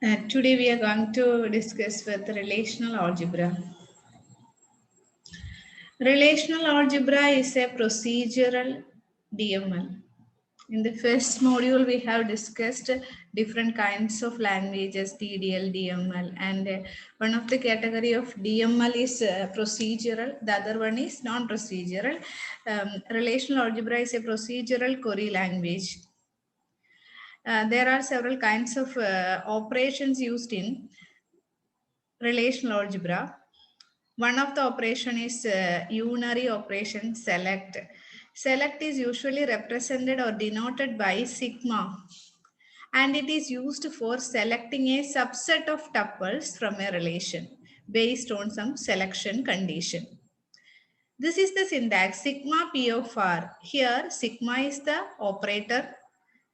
Today we are going to discuss with relational algebra. Relational algebra is a procedural DML. In the first module, we have discussed different kinds of languages, TDL, DML, and one of the category of DML is procedural. The other one is non-procedural. Relational algebra is a procedural query language. There are several kinds of operations used in relational algebra. One of the operation is unary operation select. Select is usually represented or denoted by sigma, and it is used for selecting a subset of tuples from a relation based on some selection condition. This is the syntax sigma p of r. Here sigma is the operator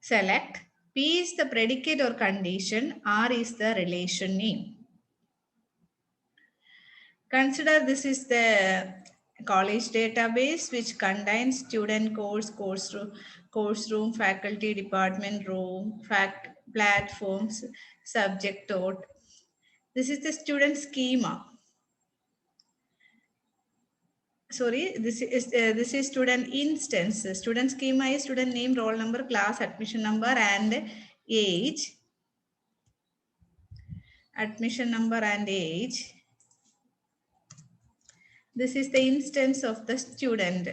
select, p is the predicate or condition, r is the relation name. Consider this is the college database which contains student course room, faculty, department room, platforms, subject dot. This is the student schema. Sorry, this is student instance. Student schema is student name, roll number, class, admission number, and age. Admission number and age. This is the instance of the student.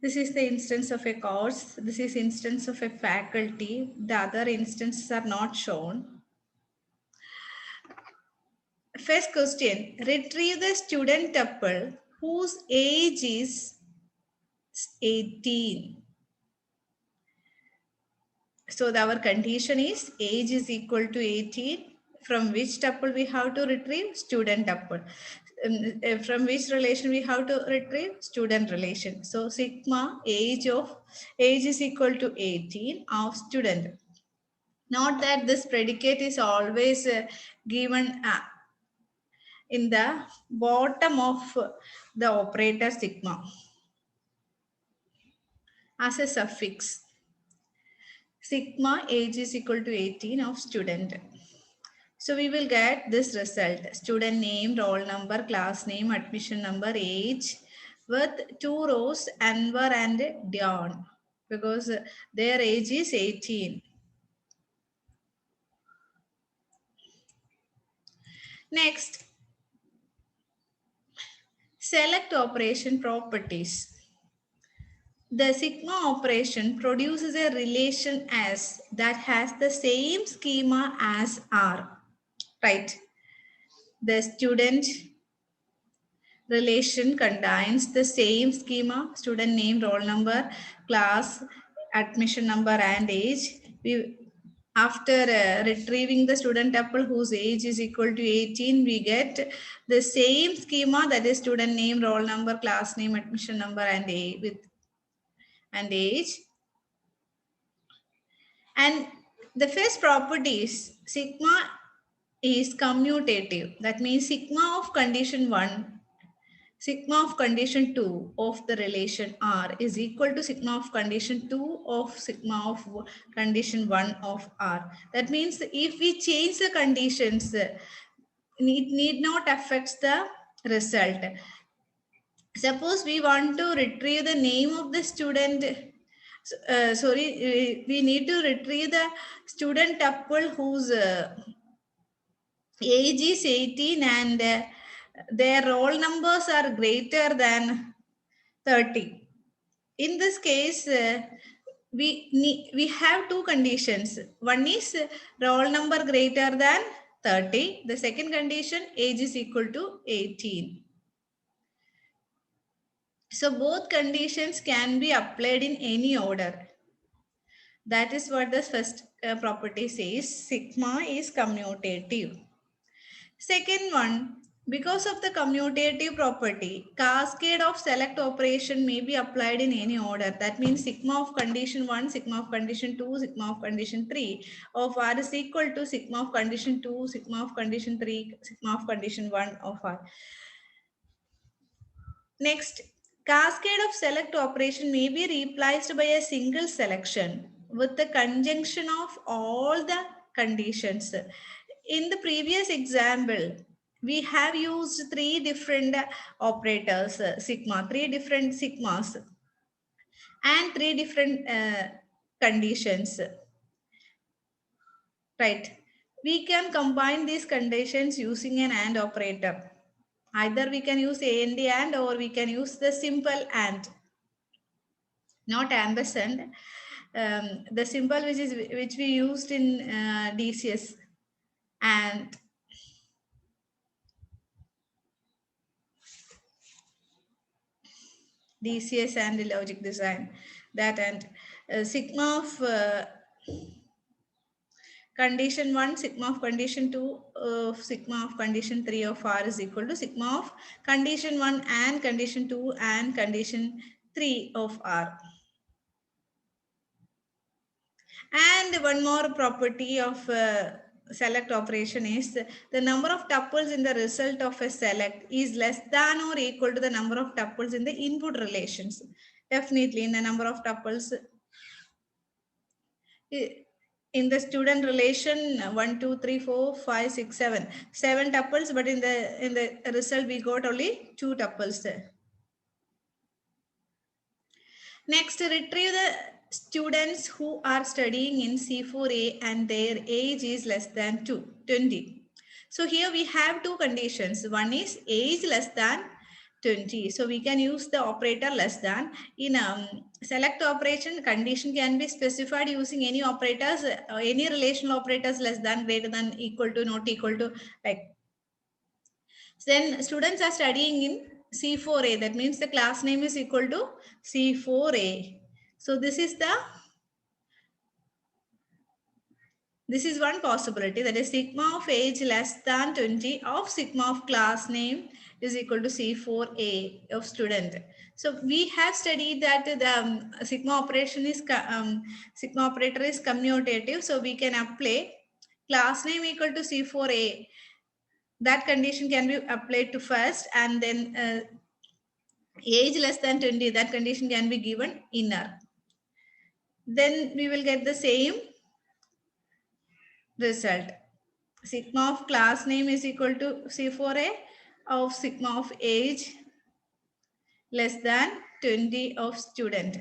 This is the instance of a course. This is instance of a faculty. The other instances are not shown. First question, retrieve the student tuple whose age is 18. So our condition is age is equal to 18. From which tuple we have to retrieve? Student tuple. From which relation we have to retrieve? Student relation. So sigma age is equal to 18 of student. Note that this predicate is always given in the bottom of the operator sigma as a suffix. Sigma age is equal to 18 of student. So we will get this result. Student name, roll number, class name, admission number, age with two rows, Anwar and Dion, because their age is 18. Next, select operation properties. The sigma operation produces a relation S that has the same schema as R, right? The student relation contains the same schema, student name, roll number, class, admission number, and age. After retrieving the student tuple whose age is equal to 18, we get the same schema, that is student name, roll number, class name, admission number, and age. And the first property is sigma is commutative. That means sigma of condition 1, sigma of condition 2 of the relation R is equal to sigma of condition 2 of sigma of condition 1 of R. That means if we change the conditions, it need not affect the result. Suppose we want to retrieve the name of the student. We need to retrieve the student tuple whose age is 18 and their roll numbers are greater than 30. In this case, we have two conditions. One is roll number greater than 30. The second condition, age is equal to 18. So both conditions can be applied in any order. That is what the first property says. Sigma is commutative. Second one, because of the commutative property, cascade of select operation may be applied in any order. That means sigma of condition 1, sigma of condition 2, sigma of condition 3 of R is equal to sigma of condition 2, sigma of condition 3, sigma of condition 1 of R. Next, cascade of select operation may be replaced by a single selection. with the conjunction of all the conditions. In the previous example, we have used three different operators, sigma, three different sigmas, and three different conditions, right? We can combine these conditions using an AND operator. Either we can use AND or we can use the simple AND, not ampersand. The symbol which we used in DCS and DCS and logic design, that and sigma of condition 1, sigma of condition 2, sigma of condition 3 of R is equal to sigma of condition 1 and condition 2 and condition 3 of R. And one more property of select operation is the number of tuples in the result of a select is less than or equal to the number of tuples in the input relations. Definitely in the number of tuples in the student relation 1, 2, 3, 4, 5, 6, 7. 7 tuples, but in the result we got only 2 tuples. Next, retrieve the students who are studying in C4A and their age is less than 20. So here we have two conditions. One is age less than 20. So we can use the operator less than. In select operation, condition can be specified using any operators, any relational operators less than, greater than, equal to, not equal to, like. Then students are studying in C4A. That means the class name is equal to C4A. So this is one possibility, that is sigma of age less than 20 of sigma of class name is equal to C4A of student. So we have studied that the sigma operation is sigma operator is commutative. So we can apply class name equal to C4A. That condition can be applied to first, and then age less than 20, that condition can be given inner. Then we will get the same result. Sigma of class name is equal to C4A of sigma of age less than 20 of student.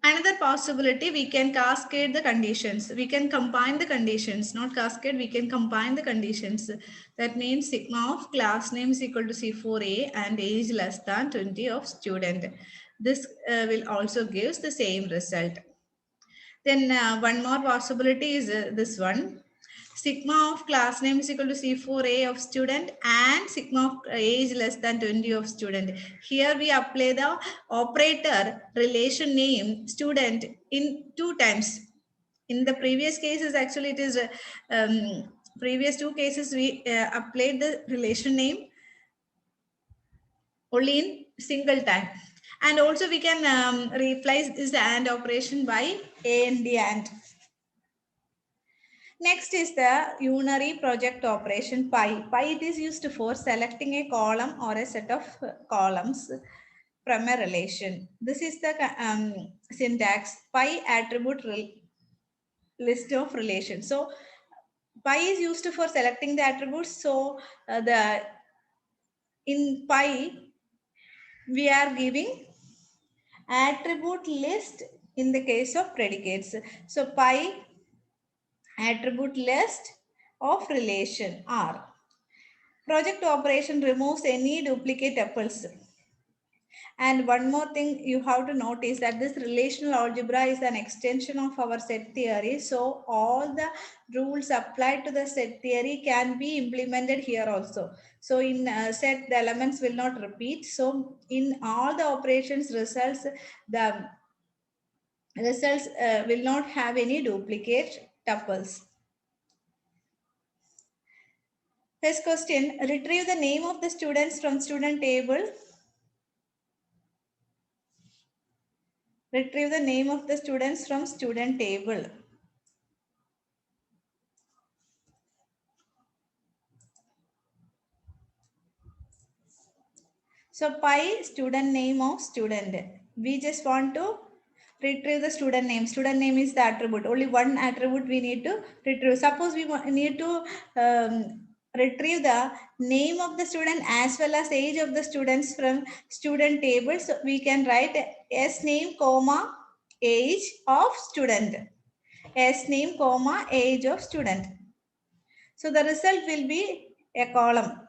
Another possibility, we can cascade the conditions. We can combine the conditions, not cascade, we can combine the conditions. That means sigma of class name is equal to C4A and age less than 20 of student. This will also gives the same result. Then one more possibility is this one. Sigma of class name is equal to C4A of student and sigma of age less than 20 of student. Here we apply the operator relation name student in 2 times. In the previous cases, actually it is previous 2 cases we applied the relation name only in single time. And also we can replace this AND operation by AND. Next is the unary project operation pi. Pi, it is used for selecting a column or a set of columns from a relation. This is the syntax pi attribute list of relations. So pi is used for selecting the attributes. So the in pi we are giving attribute list in the case of predicates. So pi attribute list of relation R. Project operation removes any duplicate tuples. And one more thing you have to notice that this relational algebra is an extension of our set theory. So all the rules applied to the set theory can be implemented here also. So in set, the elements will not repeat. So in all the operations results, the results will not have any duplicate tuples. First question, retrieve the name of the students from student table. Retrieve the name of the students from student table. So pi student name of student. We just want to retrieve the student name. Student name is the attribute. Only one attribute we need to retrieve. Suppose we need to retrieve the name of the student as well as age of the students from student table. So we can write S name comma age of student. S name comma age of student. So the result will be a column.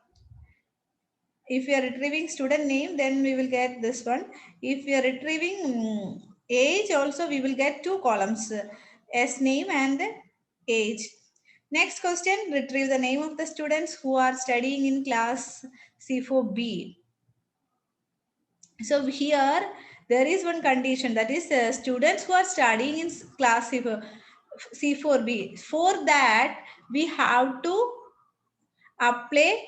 If we are retrieving student name, then we will get this one. If we are retrieving age also, we will get two columns, S name and age. Next question, retrieve the name of the students who are studying in class C4B. So here there is one condition, that is students who are studying in class C4B. For that we have to apply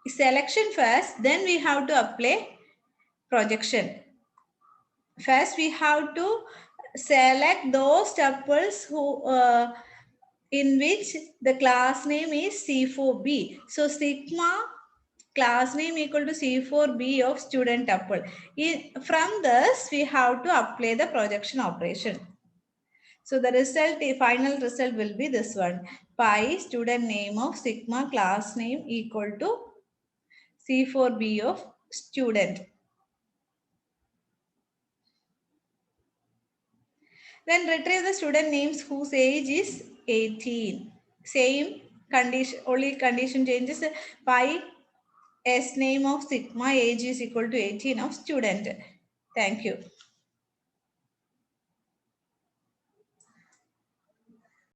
selection first, then we have to apply projection. First, we have to select those tuples who in which the class name is C4B. So sigma class name equal to C4B of student tuple. From this, we have to apply the projection operation. So the result, the final result will be this one. Pi student name of sigma class name equal to C4B of student. Then retrieve the student names whose age is 18. Same condition, only condition changes. Pi S name of sigma age is equal to 18 of student. Thank you.